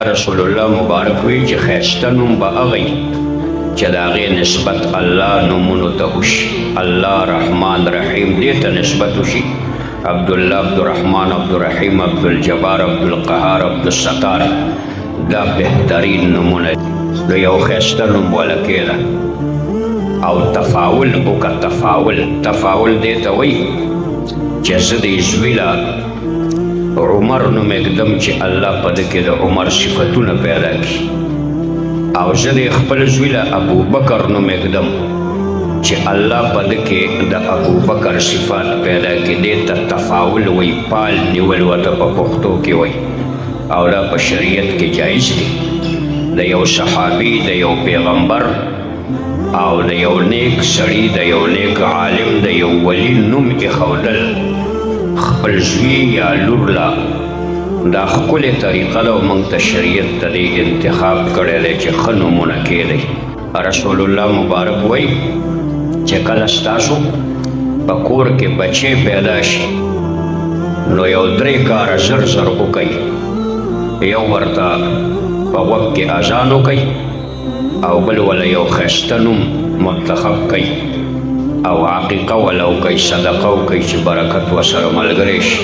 رسول الله مبارک وی چې ښایسته نوم به هغه وي چې د هغې نسبت الله نومونو ته وشي. الله رحمان رحیم دې ته نسبت وشي. عبدالله، عبدالرحمن، عبدالرحیم، عبدالجبار، عبدالقهار، عبدالستار دا بهترین نومونه د یو ښایسته نوم وله کېده. او تفاول وکړه. تفاول دې ته وایي چې زه دې زوی له عمر نوم اږدم چې الله په ده کې د عمر صفتونه پیدا کړي، او زه د خپل زوی له ابوبکر نوم اږدم چې الله په ده کې د ابوبکر صفات پیدا کړي. دې ته تفاول وایي، پال نیول ورته په پښتو کې وایي، او دا په شریعت کې جایز دی. د یو صحابي، د یو پیغمبر او د یو نیک سړي، د یو نیک عالم، د یو ولی نوم ایښودل خپل زوی یا لور له دا ښکلې طریقه ده، او موږ ته شریعت ته دې انتخاب کړی دی چې ښه نومونه کېدی. رسول الله مبارک وایي چې کله ستاسو په کور کې بچی پیدا شي نو یو 3 کاره زر زر وکوئ. یو ورته په غوږ کې اذان وکوئ، او بل وله یو ښایسته نوم منتخب کړئ، او عقیقه وله وکوئ، صدقه وکوئ چې برکت ورسره ملګری شي.